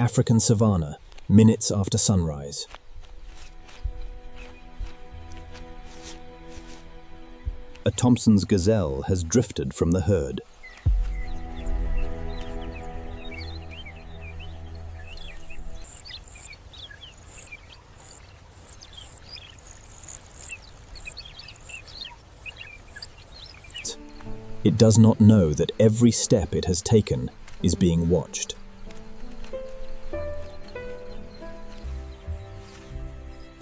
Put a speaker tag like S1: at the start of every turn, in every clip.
S1: African savanna, minutes after sunrise. A Thompson's gazelle has drifted from the herd. It does not know that every step it has taken is being watched.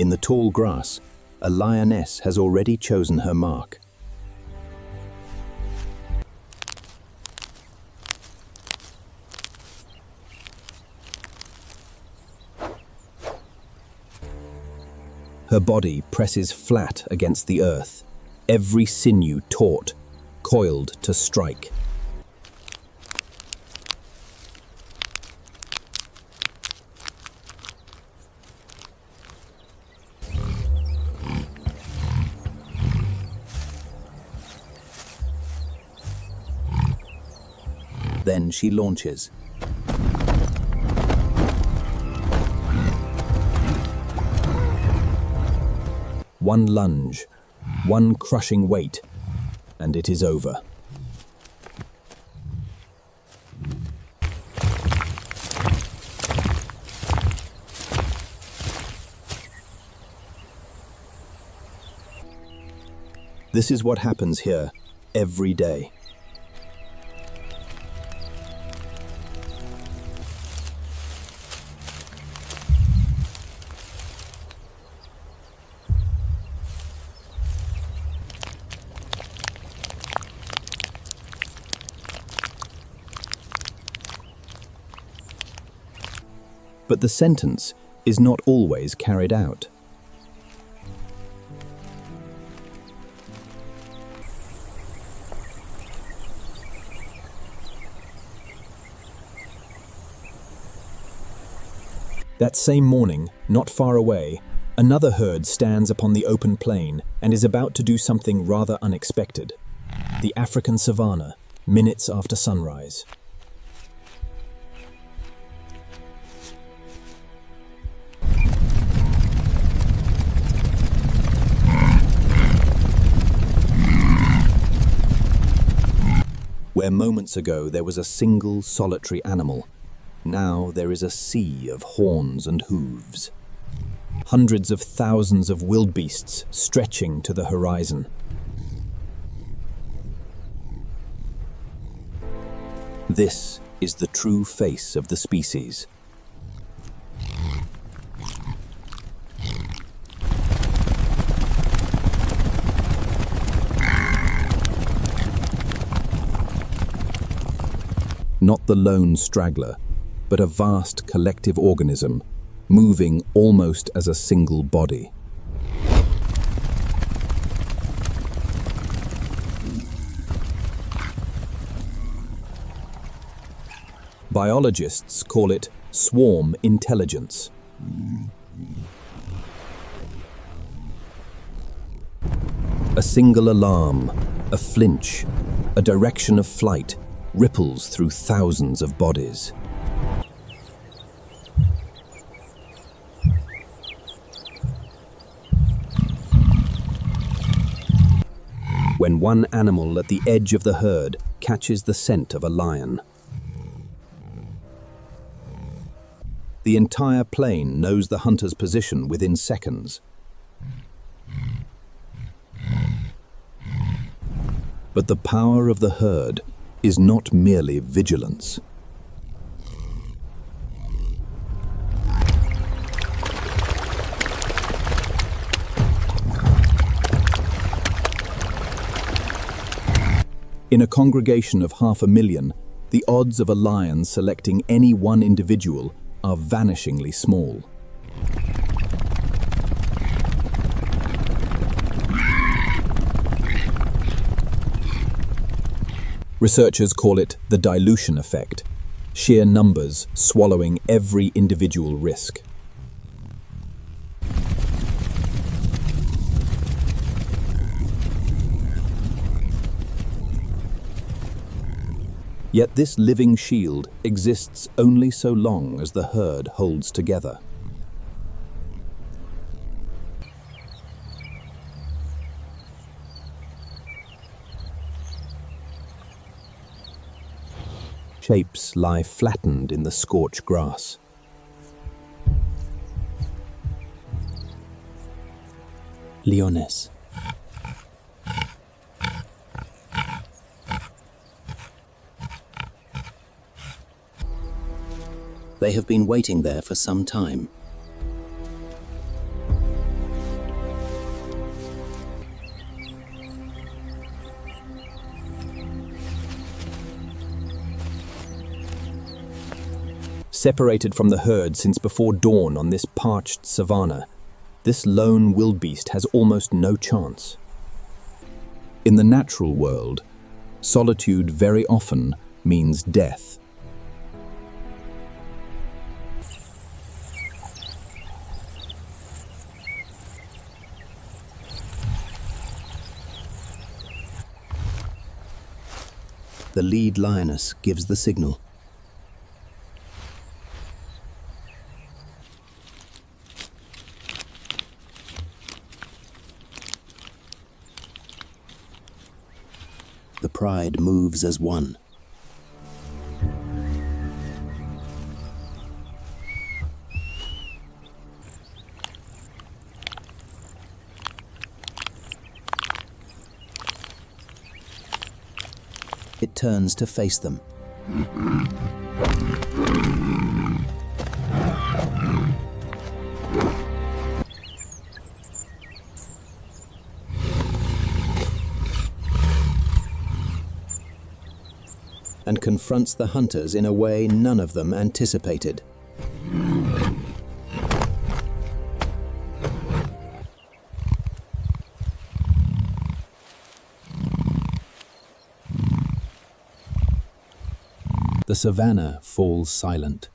S1: In the tall grass, a lioness has already chosen her mark. Her body presses flat against the earth, every sinew taut, coiled to strike. Then she launches. One lunge, one crushing weight, and it is over. This is what happens here every day. But the sentence is not always carried out. That same morning, not far away, another herd stands upon the open plain and is about to do something rather unexpected. The African savanna, minutes after sunrise. Where moments ago there was a single solitary animal, now there is a sea of horns and hooves. Hundreds of thousands of wildebeests stretching to the horizon. This is the true face of the species. Not the lone straggler, but a vast collective organism, moving almost as a single body. Biologists call it swarm intelligence. A single alarm, a flinch, a direction of flight ripples through thousands of bodies. When one animal at the edge of the herd catches the scent of a lion, the entire plain knows the hunter's position within seconds. But the power of the herd is not merely vigilance. In a congregation of 500,000, the odds of a lion selecting any one individual are vanishingly small. Researchers call it the dilution effect, sheer numbers swallowing every individual risk. Yet this living shield exists only so long as the herd holds together. Shapes lie flattened in the scorched grass. Leones.
S2: They have been waiting there for some time.
S1: Separated from the herd since before dawn on this parched savanna, this lone wildebeest has almost no chance. In the natural world, solitude very often means death.
S2: The lead lioness gives the signal. The pride moves as one. It turns to face them. And confronts the hunters in a way none of them anticipated.
S1: The savanna falls silent.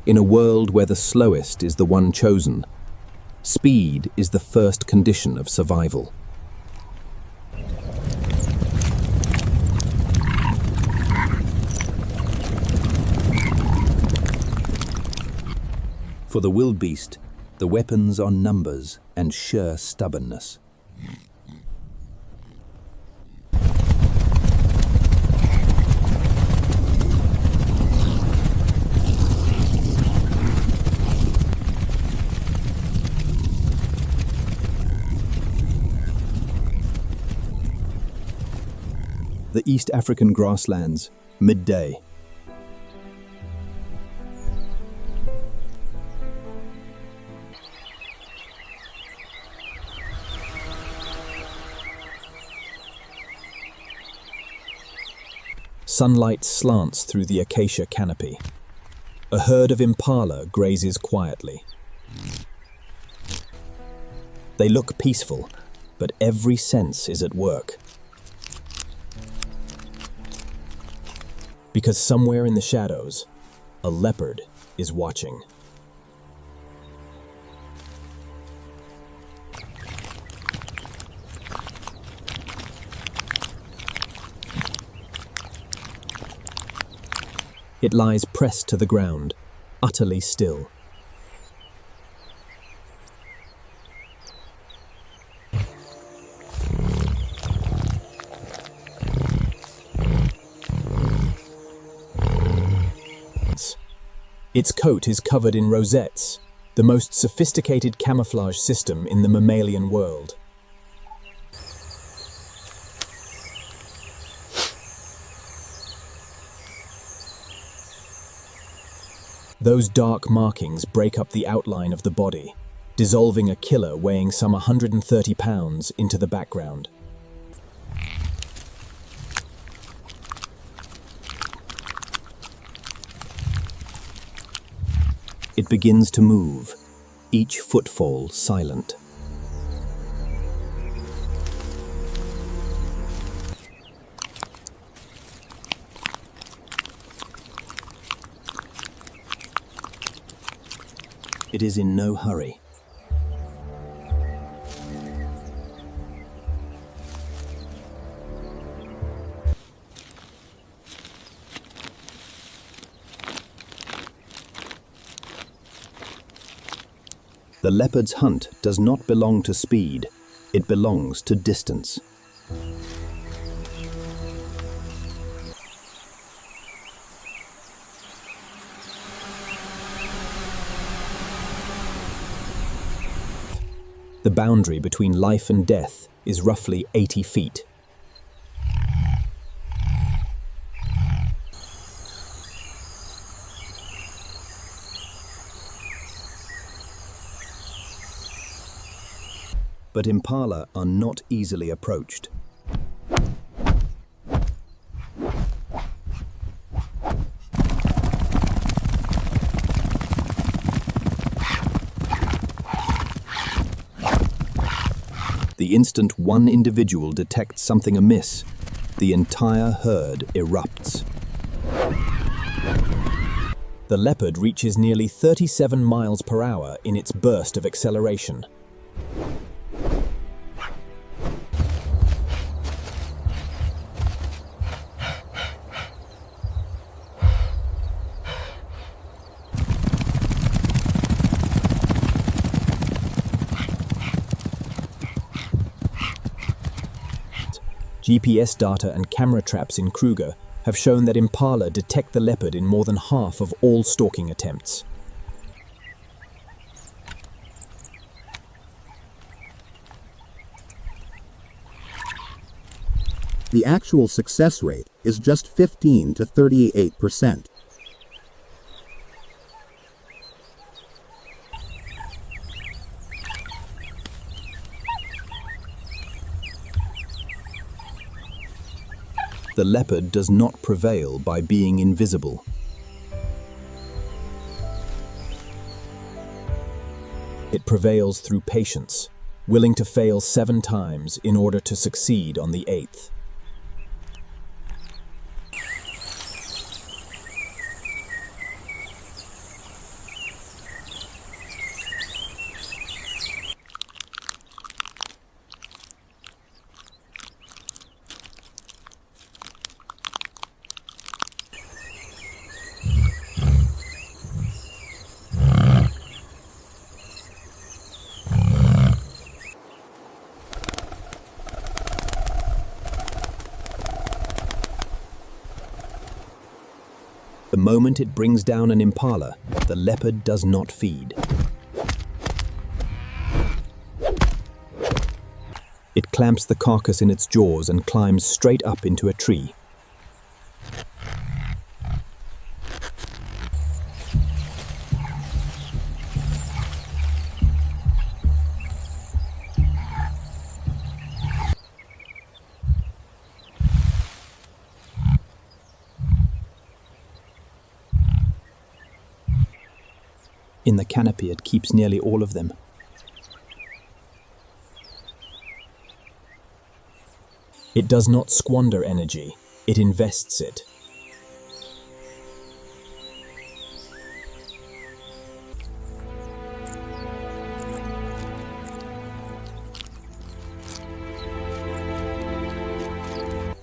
S1: In a world where the slowest is the one chosen, speed is the first condition of survival. For the wildebeest, the weapons are numbers and sheer stubbornness. The East African grasslands, midday. Sunlight slants through the acacia canopy. A herd of impala grazes quietly. They look peaceful, but every sense is at work. Because somewhere in the shadows, a leopard is watching. It lies pressed to the ground, utterly still. Its coat is covered in rosettes, the most sophisticated camouflage system in the mammalian world. Those dark markings break up the outline of the body, dissolving a killer weighing some 130 pounds into the background. It begins to move, each footfall silent.
S2: it is in no hurry. The leopard's hunt does not belong to speed, it belongs to distance. The boundary between life and death is roughly 80 feet. But impala are not easily approached. The instant one individual detects something amiss, the entire herd erupts. The leopard reaches nearly 37 miles per hour in its burst of acceleration. GPS data and camera traps in Kruger have shown that impala detect the leopard in more than half of all stalking attempts.
S3: The actual success rate is just 15 to 38%.
S1: The leopard does not prevail by being invisible. It prevails through patience, willing to fail 7 times in order to succeed on the 8th. The moment it brings down an impala, the leopard does not feed. It clamps the carcass in its jaws and climbs straight up into a tree. In the canopy, it keeps nearly all of them. It does not squander energy, it invests it.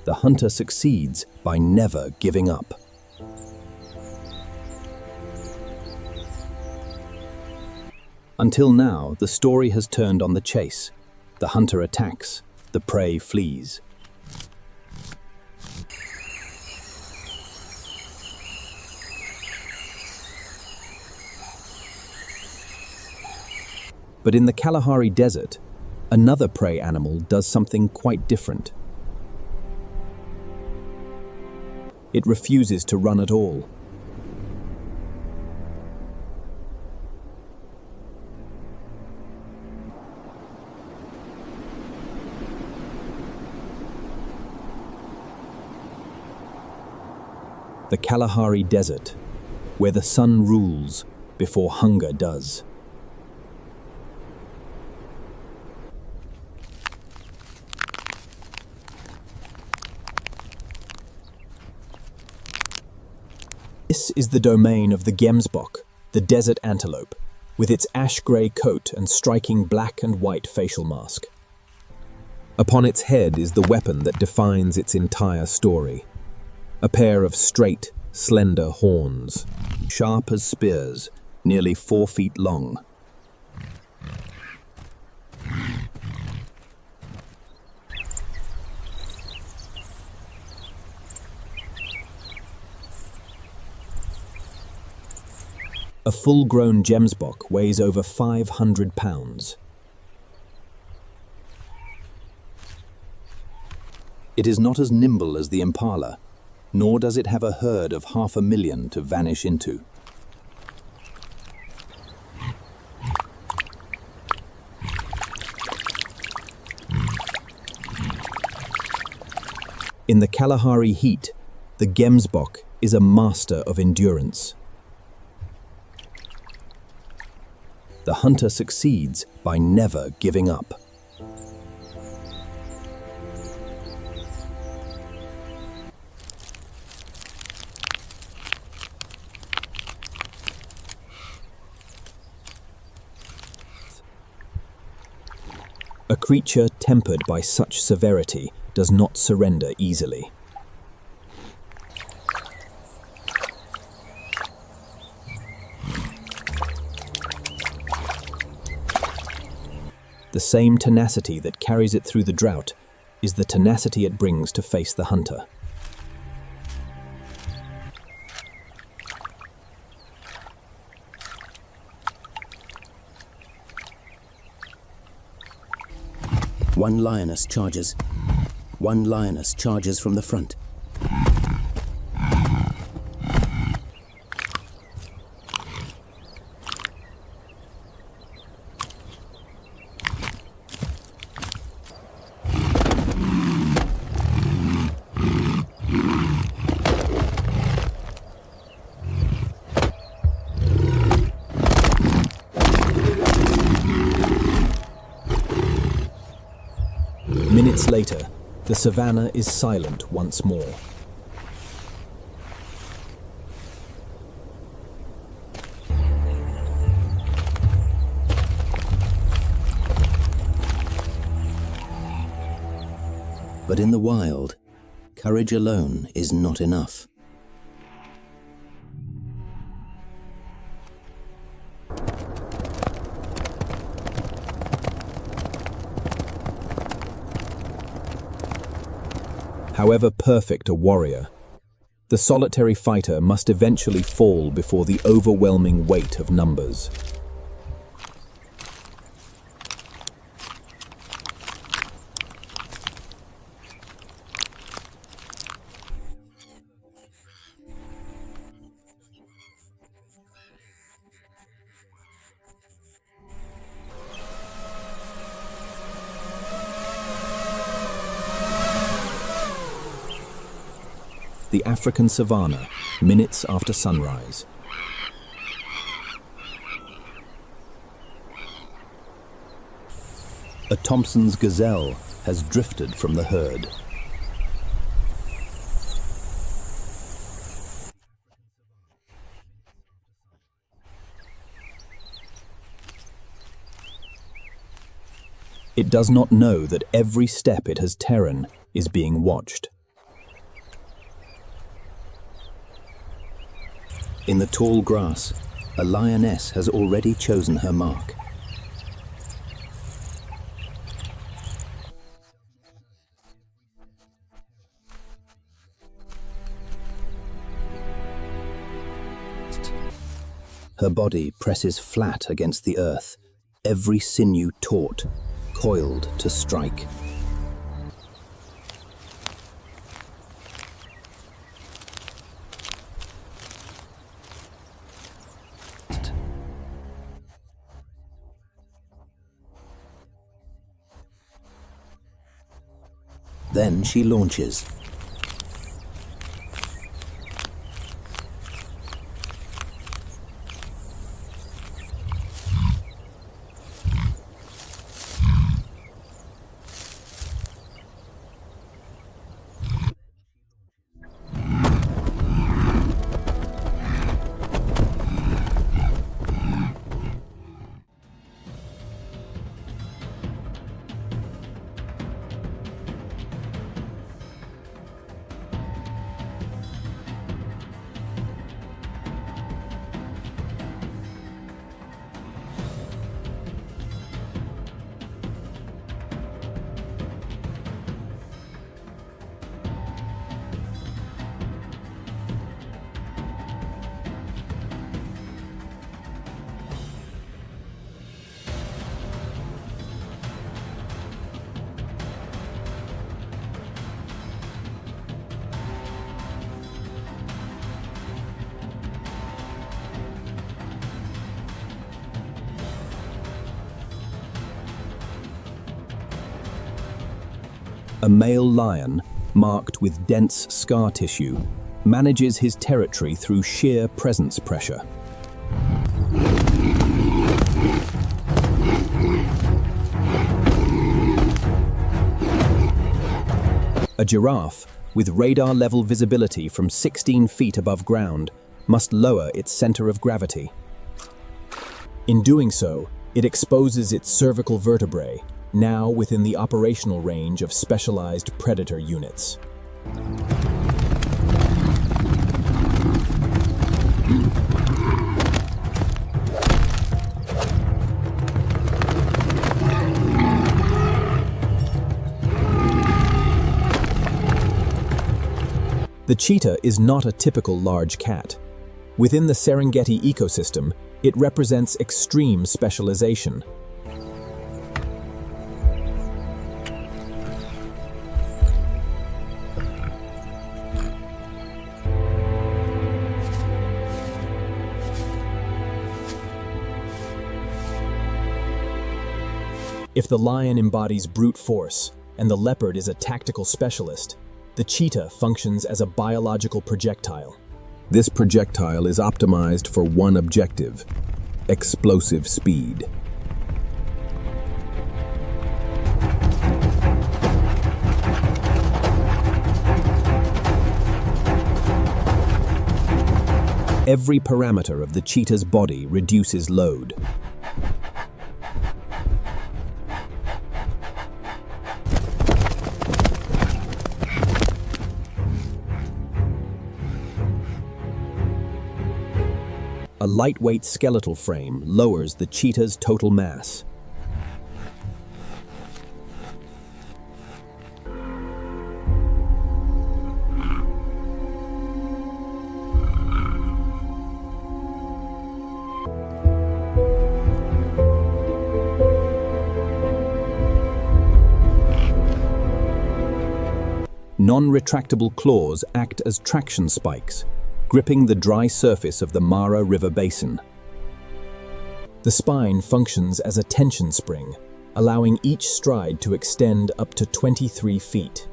S1: The hunter succeeds by never giving up. Until now, the story has turned on the chase. The hunter attacks, the prey flees. But in the Kalahari Desert, another prey animal does something quite different. It refuses to run at all. The Kalahari Desert, where the sun rules before hunger does. This is the domain of the gemsbok, the desert antelope, with its ash-grey coat and striking black and white facial mask. Upon its head is the weapon that defines its entire story. A pair of straight, slender horns, sharp as spears, nearly 4 feet long. A full-grown gemsbok weighs over 500 pounds. It is not as nimble as the impala, nor does it have a herd of 500,000 to vanish into. In the Kalahari heat, the gemsbok is a master of endurance. The hunter succeeds by never giving up. A creature tempered by such severity does not surrender easily. The same tenacity that carries it through the drought is the tenacity it brings to face the hunter.
S2: One lioness charges. One lioness charges from the front.
S1: Minutes later, the savannah is silent once more.
S2: But in the wild, courage alone is not enough.
S1: However perfect a warrior, the solitary fighter must eventually fall before the overwhelming weight of numbers. The African savanna, minutes after sunrise. A Thompson's gazelle has drifted from the herd. It does not know that every step it has taken is being watched. In the tall grass, a lioness has already chosen her mark. Her body presses flat against the earth, every sinew taut, coiled to strike. Then she launches. A male lion, marked with dense scar tissue, manages his territory through sheer presence pressure. A giraffe, with radar-level visibility from 16 feet above ground, must lower its center of gravity. In doing so, it exposes its cervical vertebrae, now within the operational range of specialized predator units. The cheetah is not a typical large cat. Within the Serengeti ecosystem, it represents extreme specialization. If the lion embodies brute force and the leopard is a tactical specialist, the cheetah functions as a biological projectile.
S2: This projectile is optimized for one objective: explosive speed.
S1: Every parameter of the cheetah's body reduces load. A lightweight skeletal frame lowers the cheetah's total mass. Non-retractable claws act as traction spikes, gripping the dry surface of the Mara River basin. The spine functions as a tension spring, allowing each stride to extend up to 23 feet.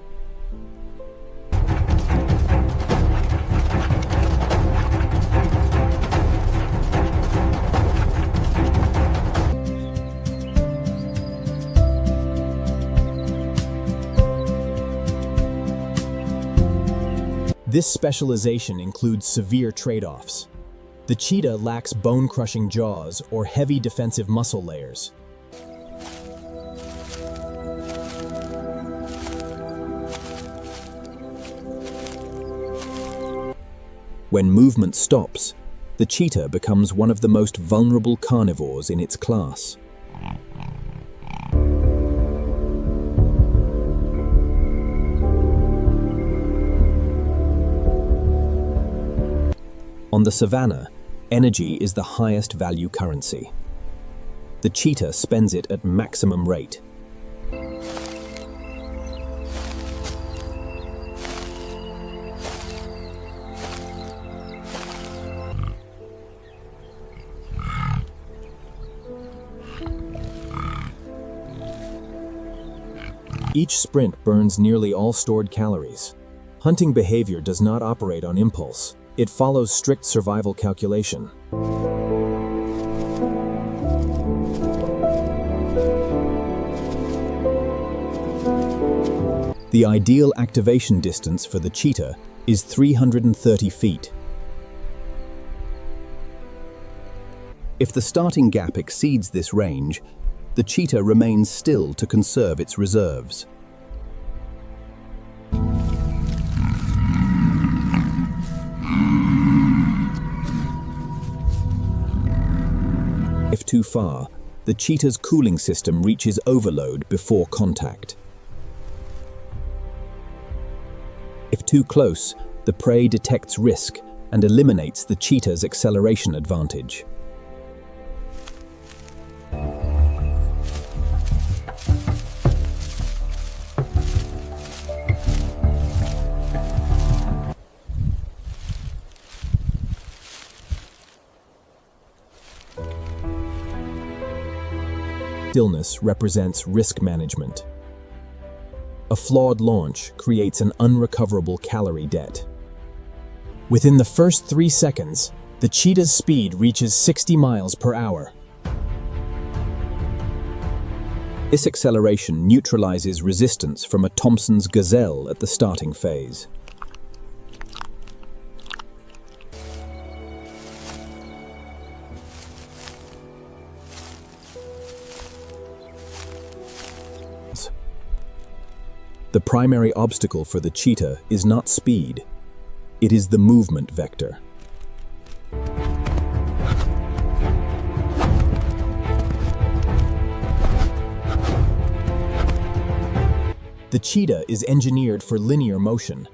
S1: This specialization includes severe trade-offs. The cheetah lacks bone-crushing jaws or heavy defensive muscle layers. When movement stops, the cheetah becomes one of the most vulnerable carnivores in its class. On the savannah, energy is the highest value currency. The cheetah spends it at maximum rate. Each sprint burns nearly all stored calories. Hunting behavior does not operate on impulse. It follows strict survival calculation. The ideal activation distance for the cheetah is 330 feet. If the starting gap exceeds this range, the cheetah remains still to conserve its reserves. If too far, the cheetah's cooling system reaches overload before contact. If too close, the prey detects risk and eliminates the cheetah's acceleration advantage. Stillness represents risk management. A flawed launch creates an unrecoverable calorie debt. Within the first 3 seconds, the cheetah's speed reaches 60 miles per hour. This acceleration neutralizes resistance from a Thompson's gazelle at the starting phase. The primary obstacle for the cheetah is not speed, it is the movement vector. The cheetah is engineered for linear motion.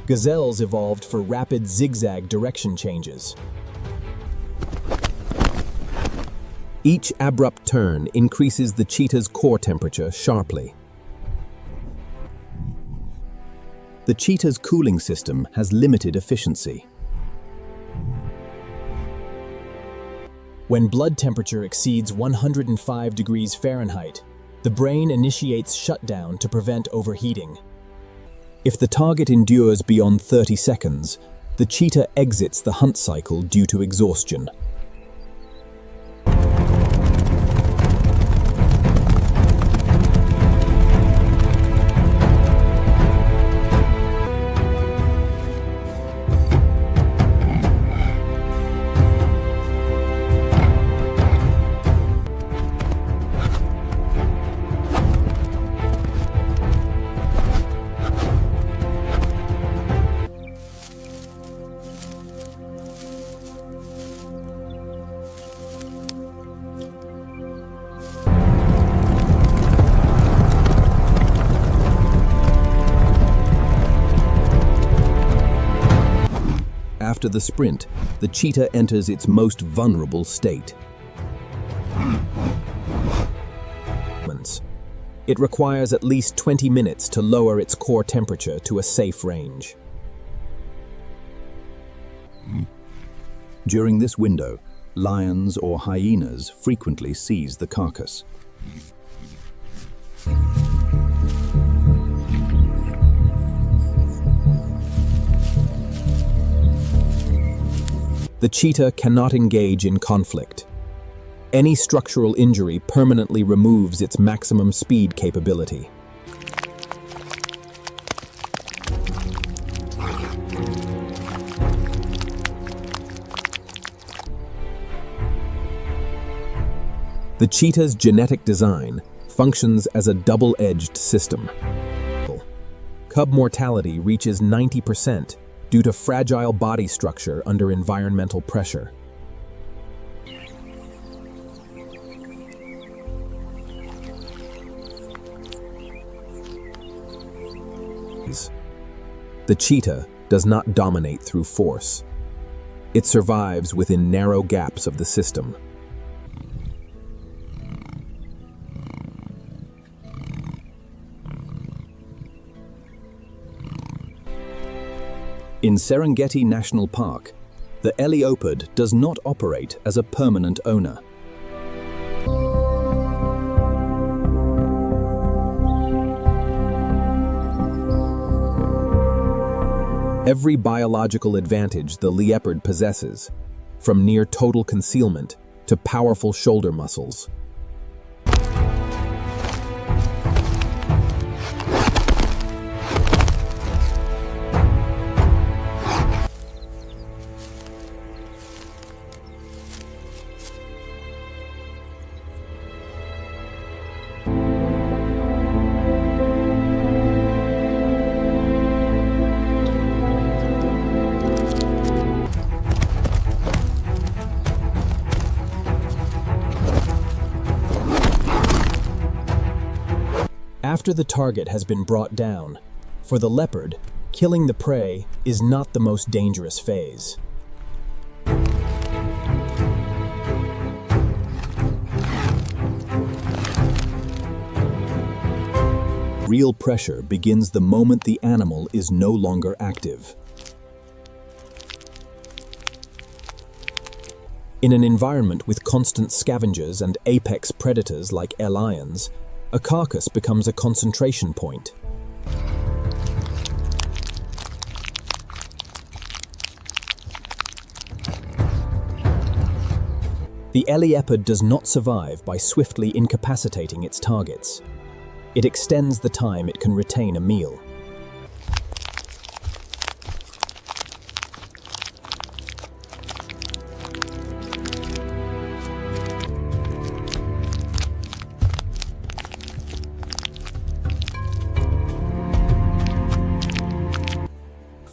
S1: Gazelles evolved for rapid zigzag direction changes. Each abrupt turn increases the cheetah's core temperature sharply. The cheetah's cooling system has limited efficiency. When blood temperature exceeds 105 degrees Fahrenheit, the brain initiates shutdown to prevent overheating. If the target endures beyond 30 seconds, the cheetah exits the hunt cycle due to exhaustion. After the sprint, the cheetah enters its most vulnerable state. It requires at least 20 minutes to lower its core temperature to a safe range.
S2: During this window, lions or hyenas frequently seize the carcass.
S1: The cheetah cannot engage in conflict. Any structural injury permanently removes its maximum speed capability. The cheetah's genetic design functions as a double-edged system. Cub mortality reaches 90% due to fragile body structure under environmental pressure. The cheetah does not dominate through force. It survives within narrow gaps of the system.
S2: In Serengeti National Park, the eleopard does not operate as a permanent owner.
S1: Every biological advantage the leopard possesses, from near total concealment to powerful shoulder muscles. After the target has been brought down, for the leopard, killing the prey is not the most dangerous phase.
S2: Real pressure begins the moment the animal is no longer active.
S1: In an environment with constant scavengers and apex predators like lions, a carcass becomes a concentration point. The leopard does not survive by swiftly incapacitating its targets. It extends the time it can retain a meal.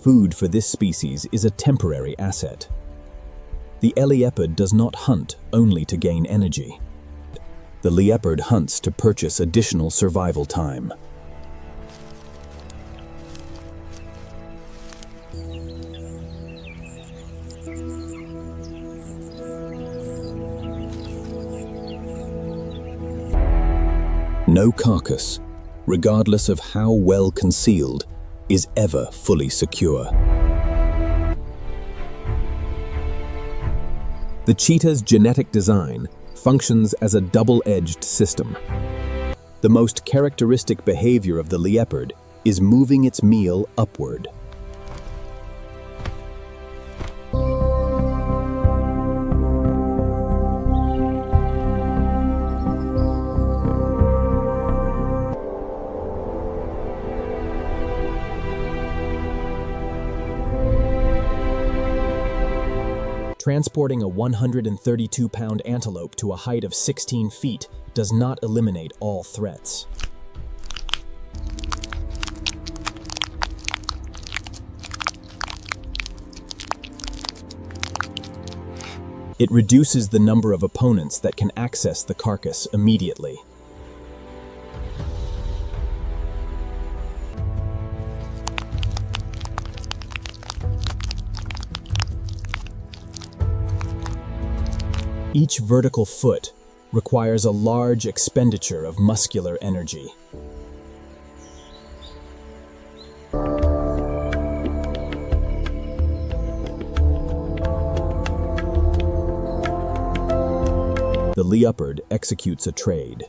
S1: Food for this species is a temporary asset. The leopard does not hunt only to gain energy. The leopard hunts to purchase additional survival time. No carcass, regardless of how well concealed, is ever fully secure. The cheetah's genetic design functions as a double-edged system. The most characteristic behavior of the leopard is moving its meal upward. Transporting a 132-pound antelope to a height of 16 feet does not eliminate all threats. It reduces the number of opponents that can access the carcass immediately. Each vertical foot requires a large expenditure of muscular energy. The leopard executes a trade.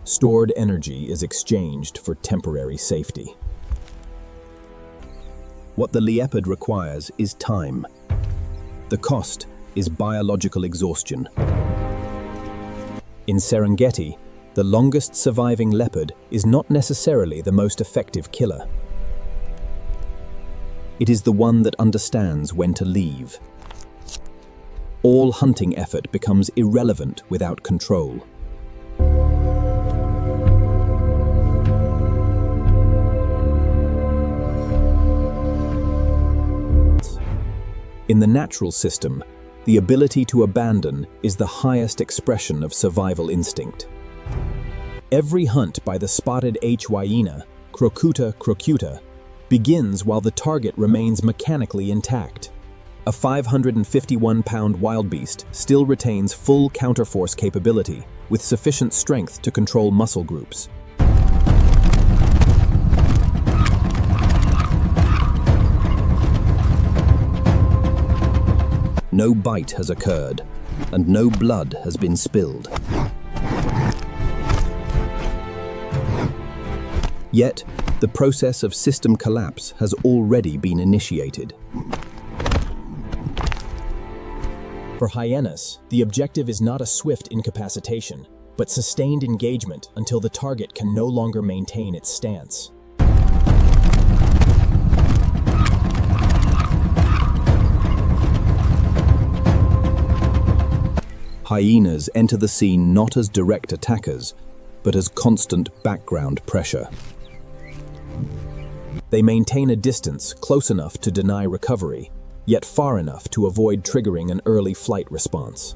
S1: Stored energy is exchanged for temporary safety. What the leopard requires is time. The cost is biological exhaustion. In Serengeti, the longest surviving leopard is not necessarily the most effective killer. It is the one that understands when to leave. All hunting effort becomes irrelevant without control. In the natural system, the ability to abandon is the highest expression of survival instinct. Every hunt by the spotted hyena, Crocuta crocuta, begins while the target remains mechanically intact. A 551-pound wildebeest still retains full counterforce capability, with sufficient strength to control muscle groups. No bite has occurred, and no blood has been spilled. Yet, the process of system collapse has already been initiated. For hyenas, the objective is not a swift incapacitation, but sustained engagement until the target can no longer maintain its stance. Hyenas enter the scene not as direct attackers, but as constant background pressure. They maintain a distance close enough to deny recovery, yet far enough to avoid triggering an early flight response.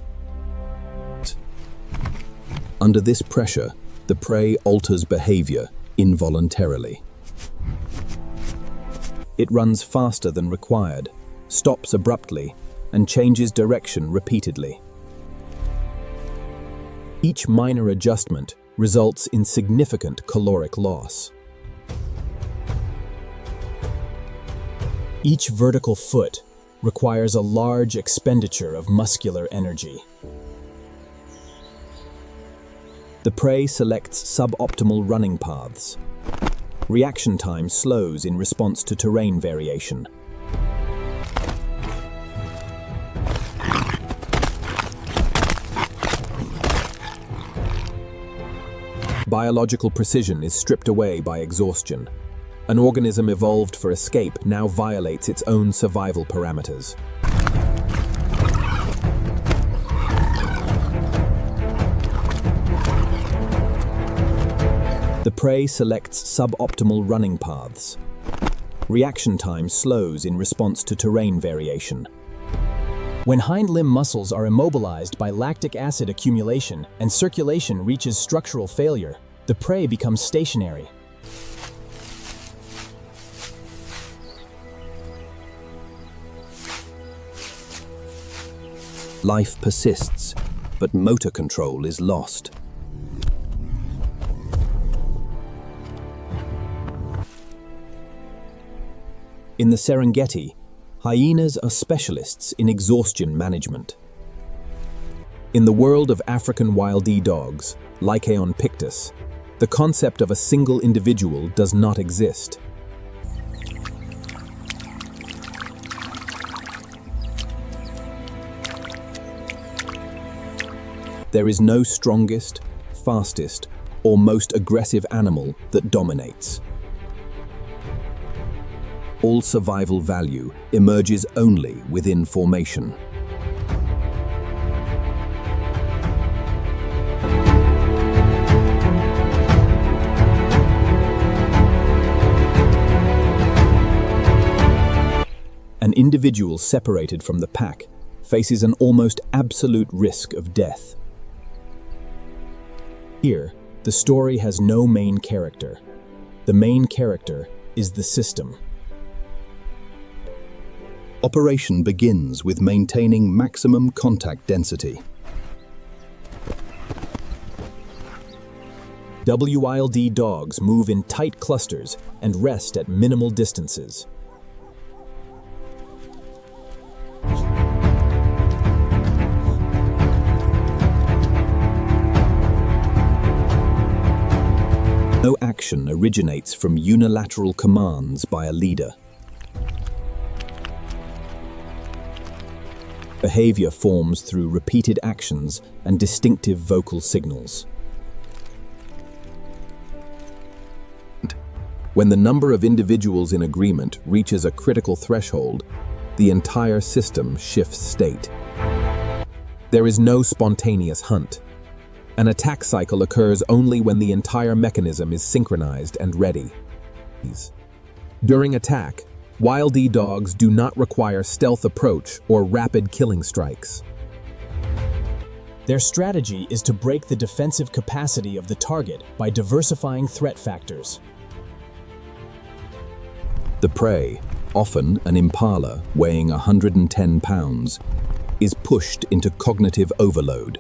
S1: Under this pressure, the prey alters behavior involuntarily. It runs faster than required, stops abruptly, and changes direction repeatedly. Each minor adjustment results in significant caloric loss. Each vertical foot requires a large expenditure of muscular energy. The prey selects suboptimal running paths. Reaction time slows in response to terrain variation. Biological precision is stripped away by exhaustion. An organism evolved for escape now violates its own survival parameters. The prey selects suboptimal running paths. Reaction time slows in response to terrain variation. When hind limb muscles are immobilized by lactic acid accumulation and circulation reaches structural failure, the prey becomes stationary.
S2: Life persists, but motor control is lost.
S1: In the Serengeti, hyenas are specialists in exhaustion management. In the world of African wild dogs, Lycaon pictus, the concept of a single individual does not exist. There is no strongest, fastest, or most aggressive animal that dominates. All survival value emerges only within formation. An individual separated from the pack faces an almost absolute risk of death. Here, the story has no main character. The main character is the system.
S2: Operation begins with maintaining maximum contact density.
S1: WILD dogs move in tight clusters and rest at minimal distances. No action originates from unilateral commands by a leader. Behavior forms through repeated actions and distinctive vocal signals. When the number of individuals in agreement reaches a critical threshold, the entire system shifts state. There is no spontaneous hunt. An attack cycle occurs only when the entire mechanism is synchronized and ready. During attack, wild dogs do not require stealth approach or rapid killing strikes. Their strategy is to break the defensive capacity of the target by diversifying threat factors.
S2: The prey, often an impala weighing 110 pounds, is pushed into cognitive overload.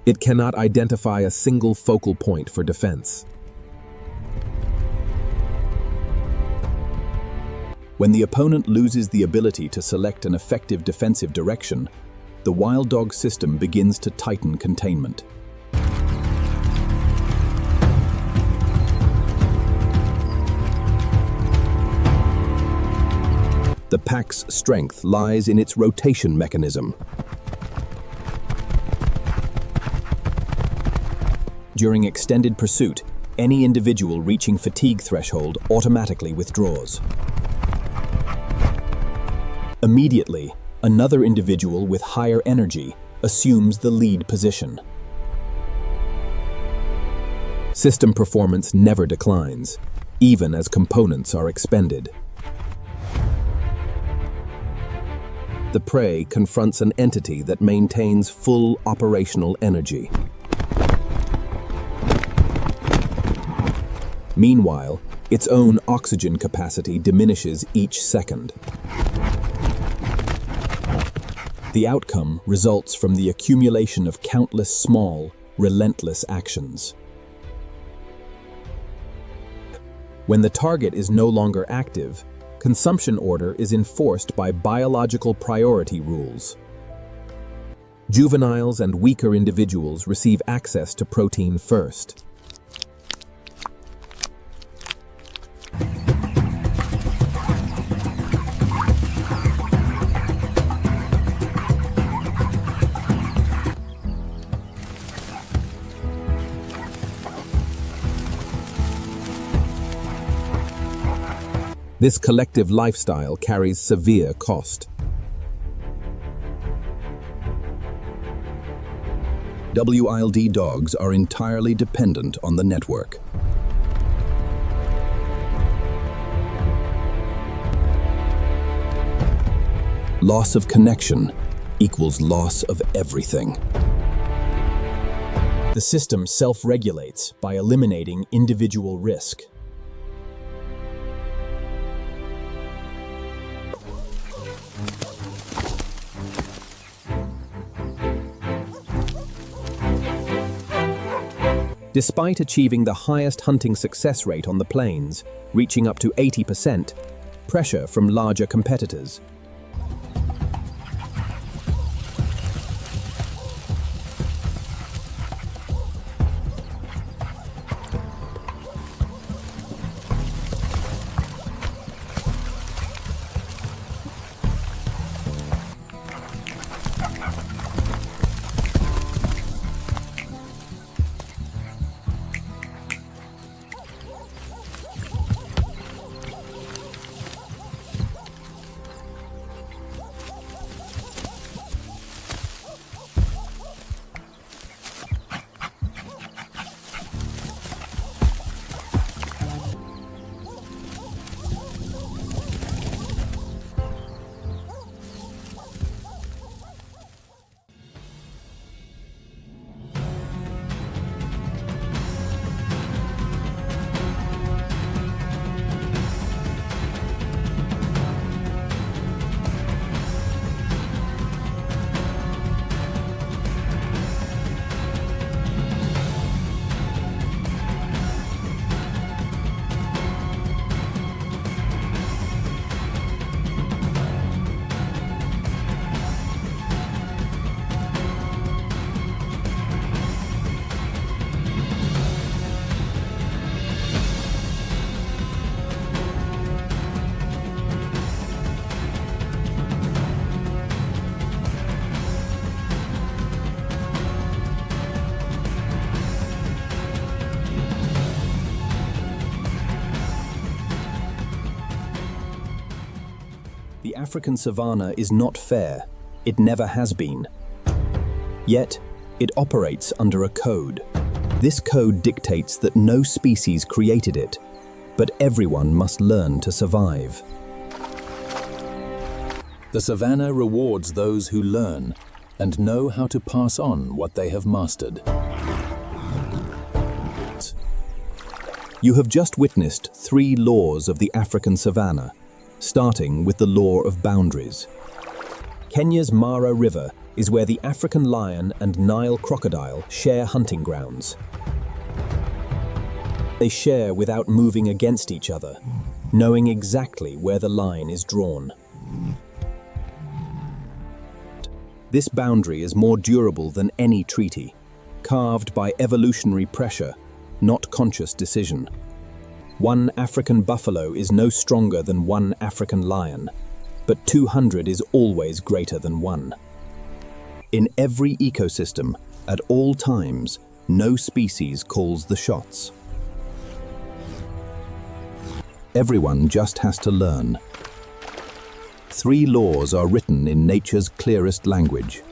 S1: It cannot identify a single focal point for defense.
S2: When the opponent loses the ability to select an effective defensive direction, the wild dog system begins to tighten containment. The pack's strength lies in its rotation mechanism.
S1: During extended pursuit, any individual reaching fatigue threshold automatically withdraws. Immediately, another individual with higher energy assumes the lead position. System performance never declines, even as components are expended.
S2: The prey confronts an entity that maintains full operational energy.
S1: Meanwhile, its own oxygen capacity diminishes each second. The outcome results from the accumulation of countless small, relentless actions. When the target is no longer active, consumption order is enforced by biological priority rules.
S2: Juveniles and weaker individuals receive access to protein first. This collective lifestyle carries severe cost.
S1: WILD dogs are entirely dependent on the network. Loss of connection equals loss of everything.
S2: The system self-regulates by eliminating individual risk. Despite achieving the highest hunting success rate on the plains, reaching up to 80%, pressure from larger competitors. The African savanna is not fair. It never has been. Yet, it operates under a code. This code dictates that no species created it, but everyone must learn to survive.
S1: The savanna rewards those who learn and know how to pass on what they have mastered.
S2: You have just witnessed 3 laws of the African savanna, starting with the law of boundaries. Kenya's Mara River is where the African lion and Nile crocodile share hunting grounds. They share without moving against each other, knowing exactly where the line is drawn. This boundary is more durable than any treaty, carved by evolutionary pressure, not conscious decision. One African buffalo is no stronger than one African lion, but 200 is always greater than 1. In every ecosystem, at all times, no species calls the shots. Everyone just has to learn. 3 laws are written in nature's clearest language.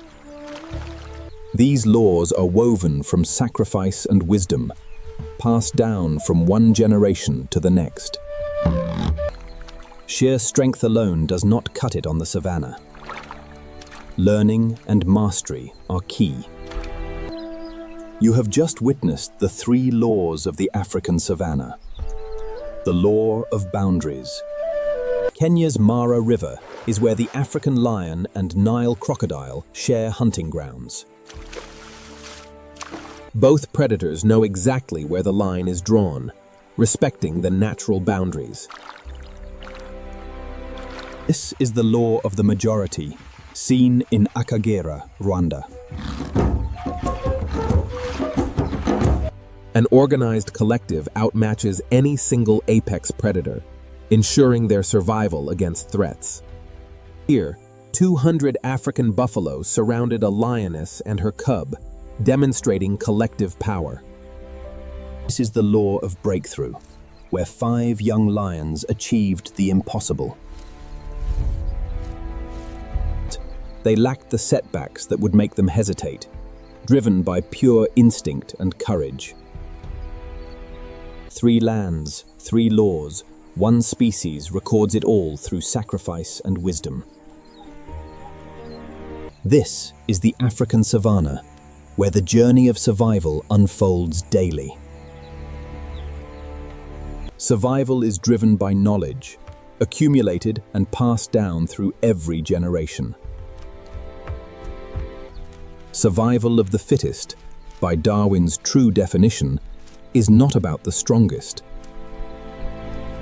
S2: These laws are woven from sacrifice and wisdom, passed down from one generation to the next. Sheer strength alone does not cut it on the savanna. Learning and mastery are key. You have just witnessed the 3 laws of the African savanna. The law of boundaries. Kenya's Mara River is where the African lion and Nile crocodile share hunting grounds. Both predators know exactly where the line is drawn, respecting the natural boundaries. This is the law of the majority, seen in Akagera, Rwanda. An organized collective outmatches any single apex predator, ensuring their survival against threats. Here, 200 African buffaloes surrounded a lioness and her cub, demonstrating collective power.
S1: This is the law of breakthrough, where 5 young lions achieved the impossible. They lacked the setbacks that would make them hesitate, driven by pure instinct and courage. 3 lands, 3 laws, 1 species records it all through sacrifice and wisdom. This is the African savanna, where the journey of survival unfolds daily. Survival is driven by knowledge, accumulated and passed down through every generation. Survival of the fittest, by Darwin's true definition, is not about the strongest.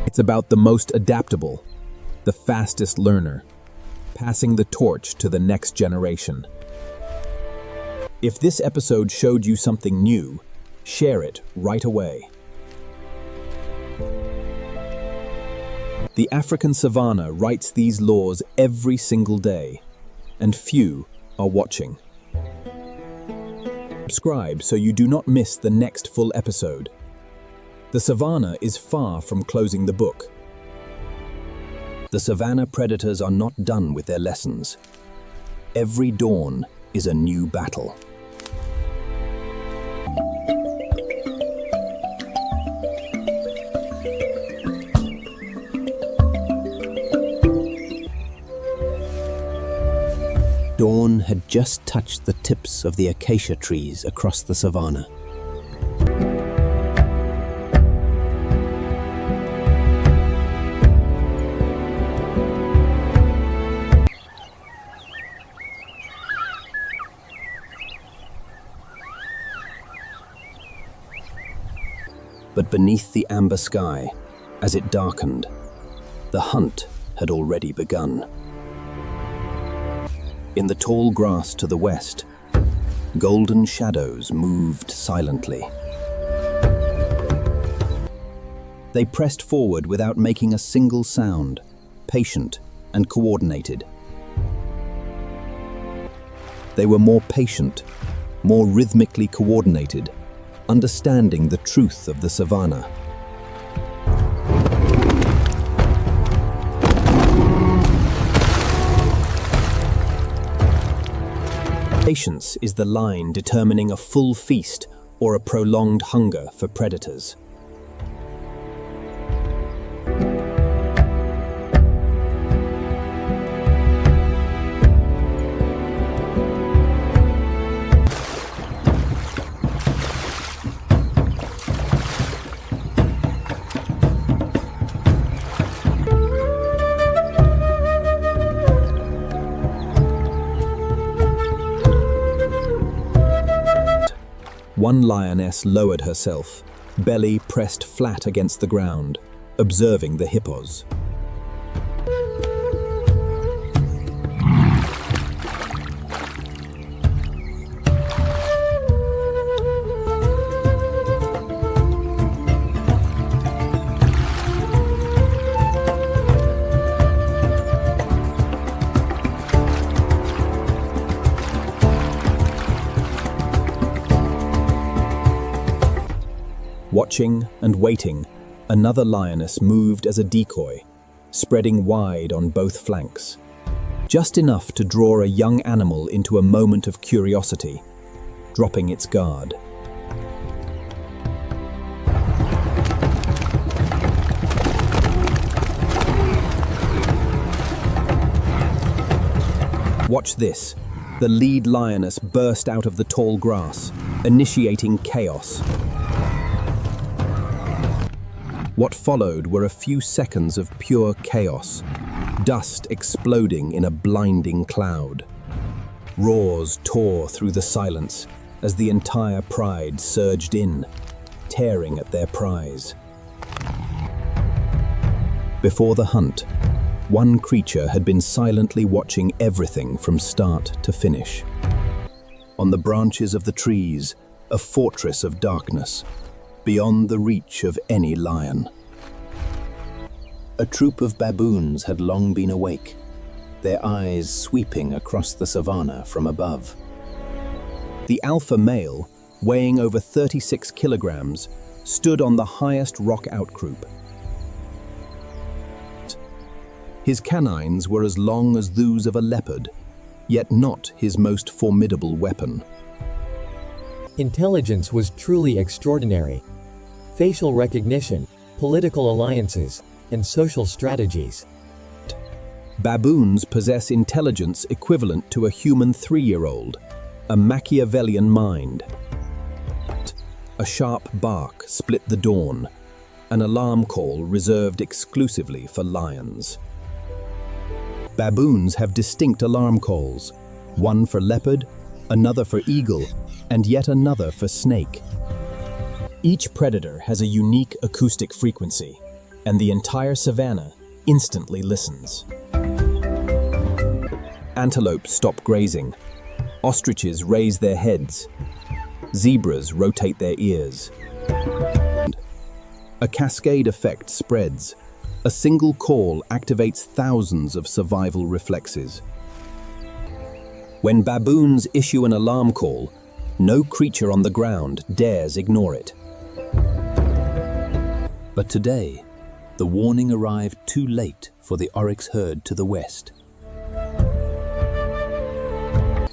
S1: It's about the most adaptable, the fastest learner, passing the torch to the next generation. If this episode showed you something new, share it right away. The African savanna writes these laws every single day, and few are watching. Subscribe so you do not miss the next full episode. The savanna is far from closing the book. The savanna predators are not done with their lessons. Every dawn is a new battle. Dawn had just touched the tips of the acacia trees across the savanna. But beneath the amber sky, as it darkened, the hunt had already begun. In the tall grass to the west, golden shadows moved silently. They pressed forward without making a single sound, patient and coordinated. They were more patient, more rhythmically coordinated, understanding the truth of the savanna. Patience is the line determining a full feast or a prolonged hunger for predators. One lioness lowered herself, belly pressed flat against the ground, observing the hippos. Watching and waiting, another lioness moved as a decoy, spreading wide on both flanks. Just enough to draw a young animal into a moment of curiosity, dropping its guard. Watch this. The lead lioness burst out of the tall grass, initiating chaos. What followed were a few seconds of pure chaos, dust exploding in a blinding cloud. Roars tore through the silence as the entire pride surged in, tearing at their prize. Before the hunt, one creature had been silently watching everything from start to finish. On the branches of the trees, a fortress of darkness, beyond the reach of any lion. A troop of baboons had long been awake, their eyes sweeping across the savannah from above. The alpha male, weighing over 36 kilograms, stood on the highest rock outcrop. His canines were as long as those of a leopard, yet not his most formidable weapon.
S4: Intelligence was truly extraordinary. Facial recognition, political alliances, and social strategies.
S1: Baboons possess intelligence equivalent to a human 3-year-old, a Machiavellian mind. A sharp bark split the dawn, an alarm call reserved exclusively for lions. Baboons have distinct alarm calls, one for leopard, another for eagle, and yet another for snake. Each predator has a unique acoustic frequency, and the entire savanna instantly listens. Antelopes stop grazing. Ostriches raise their heads. Zebras rotate their ears. A cascade effect spreads. A single call activates thousands of survival reflexes. When baboons issue an alarm call, no creature on the ground dares ignore it. But today, the warning arrived too late for the oryx herd to the west.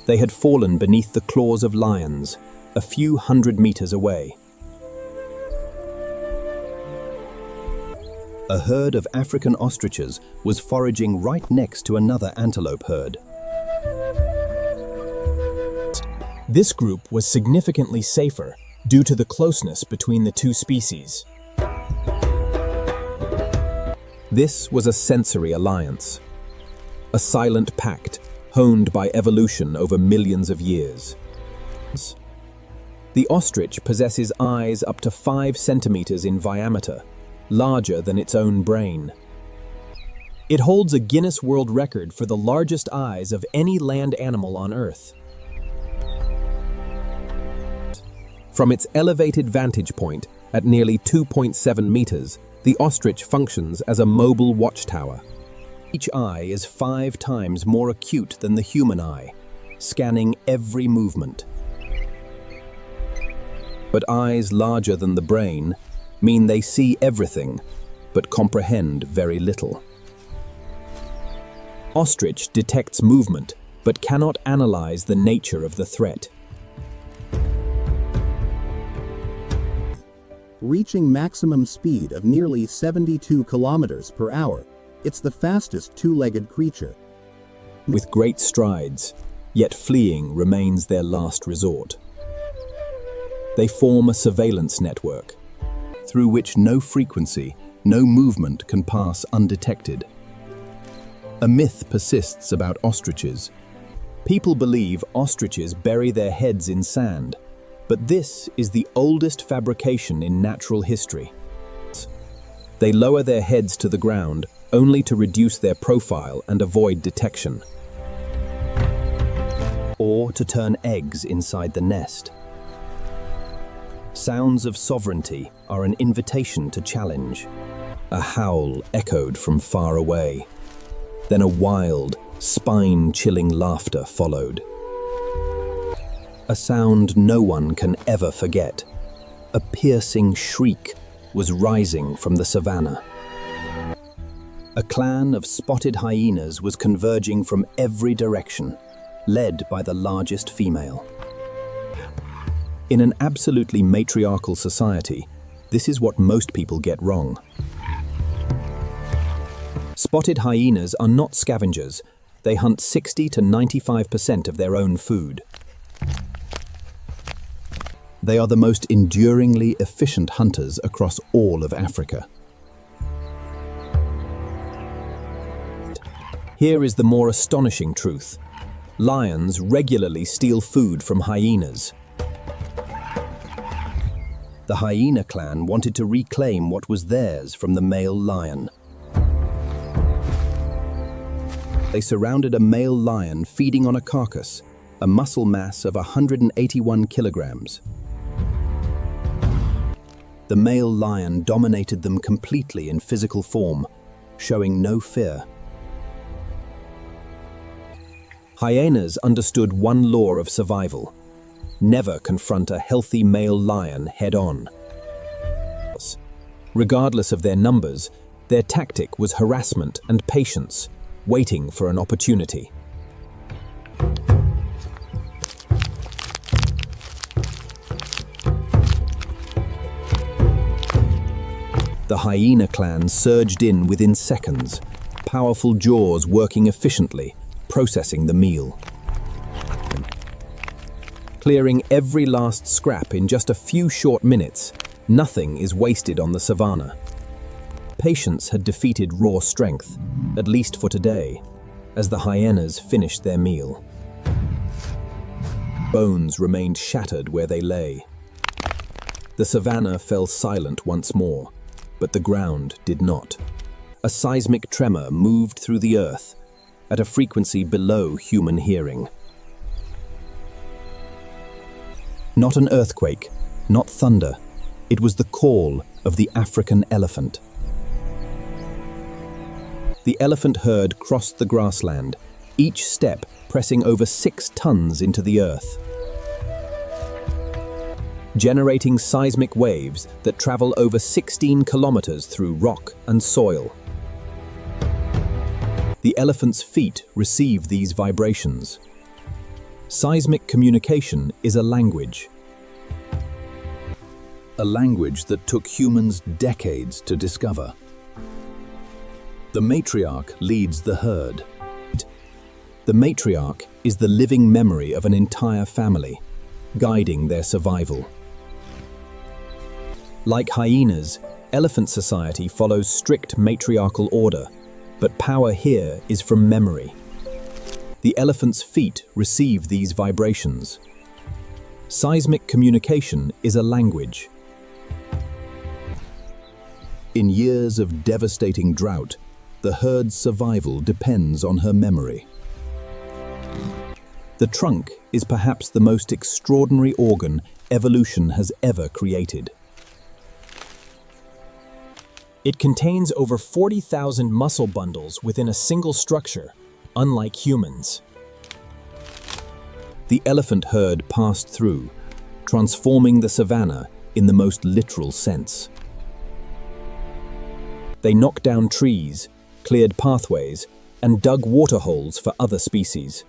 S1: They had fallen beneath the claws of lions, a few hundred meters away. A herd of African ostriches was foraging right next to another antelope herd.
S2: This group was significantly safer due to the closeness between the two species.
S1: This was a sensory alliance, a silent pact honed by evolution over millions of years. The ostrich possesses eyes up to 5 centimeters in diameter, larger than its own brain.
S2: It holds a Guinness World Record for the largest eyes of any land animal on Earth.
S1: From its elevated vantage point at nearly 2.7 meters, the ostrich functions as a mobile watchtower. Each eye is 5 times more acute than the human eye, scanning every movement. But eyes larger than the brain mean they see everything, but comprehend very little. Ostrich detects movement, but cannot analyze the nature of the threat.
S3: Reaching maximum speed of nearly 72 kilometers per hour, it's the fastest two-legged creature.
S1: With great strides, yet fleeing remains their last resort. They form a surveillance network, through which no frequency, no movement can pass undetected. A myth persists about ostriches. People believe ostriches bury their heads in sand, but this is the oldest fabrication in natural history. They lower their heads to the ground only to reduce their profile and avoid detection, or to turn eggs inside the nest. Sounds of sovereignty are an invitation to challenge. A howl echoed from far away. Then a wild, spine-chilling laughter followed. A sound no one can ever forget. A piercing shriek was rising from the savannah. A clan of spotted hyenas was converging from every direction, led by the largest female. In an absolutely matriarchal society, this is what most people get wrong. Spotted hyenas are not scavengers. They hunt 60 to 95% of their own food. They are the most enduringly efficient hunters across all of Africa. Here is the more astonishing truth. Lions regularly steal food from hyenas. The hyena clan wanted to reclaim what was theirs from the male lion. They surrounded a male lion feeding on a carcass, a muscle mass of 181 kilograms.
S2: The male lion dominated them completely in physical form, showing no fear. Hyenas understood one law of survival: never confront a healthy male lion head-on. Regardless of their numbers, their tactic was harassment and patience, waiting for an opportunity. The hyena clan surged in within seconds, powerful jaws working efficiently, processing the meal. Clearing every last scrap in just a few short minutes, nothing is wasted on the savannah. Patience had defeated raw strength, at least for today, as the hyenas finished their meal. Bones remained shattered where they lay. The savannah fell silent once more, but the ground did not. A seismic tremor moved through the earth, at a frequency below human hearing. Not an earthquake, not thunder. It was the call of the African elephant. The elephant herd crossed the grassland, each step pressing over 6 tons into the earth, generating seismic waves that travel over 16 kilometers through rock and soil. The elephant's feet receive these vibrations. Seismic communication is a language that took humans decades to discover. The matriarch leads the herd. The matriarch is the living memory of an entire family, guiding their survival. Like hyenas, elephant society follows strict matriarchal order, but power here is from memory. The elephant's feet receive these vibrations. Seismic communication is a language. In years of devastating drought, the herd's survival depends on her memory. The trunk is perhaps the most extraordinary organ evolution has ever created.
S1: It contains over 40,000 muscle bundles within a single structure, unlike humans.
S2: The elephant herd passed through, transforming the savannah in the most literal sense. They knocked down trees, cleared pathways, and dug water holes for other species.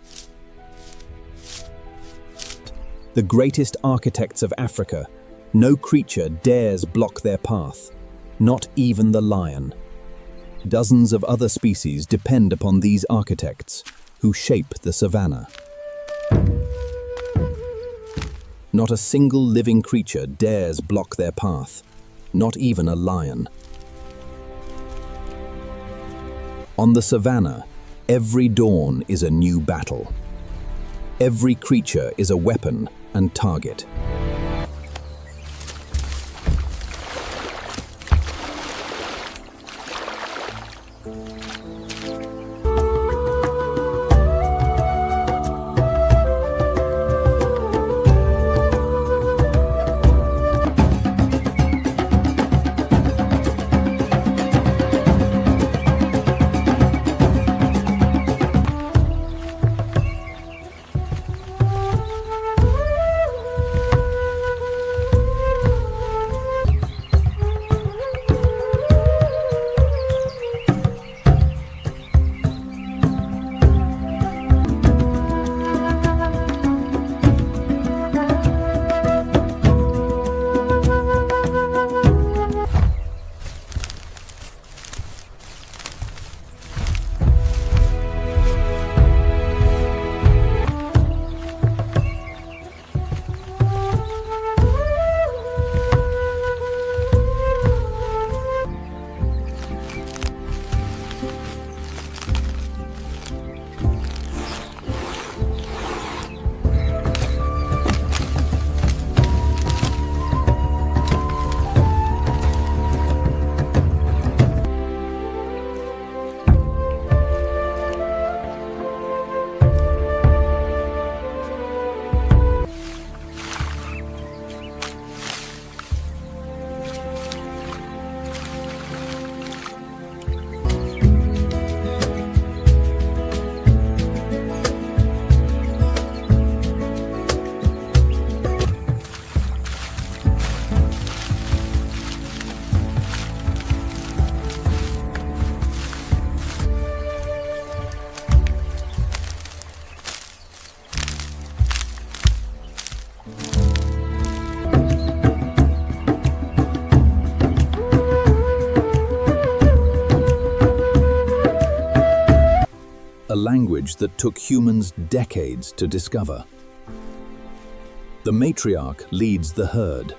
S2: The greatest architects of Africa, no creature dares block their path, not even the lion. Dozens of other species depend upon these architects, who shape the savannah. Not a single living creature dares block their path, not even a lion. On the savannah, every dawn is a new battle. Every creature is a weapon and target.
S1: a language that took humans decades to discover. The matriarch leads the herd,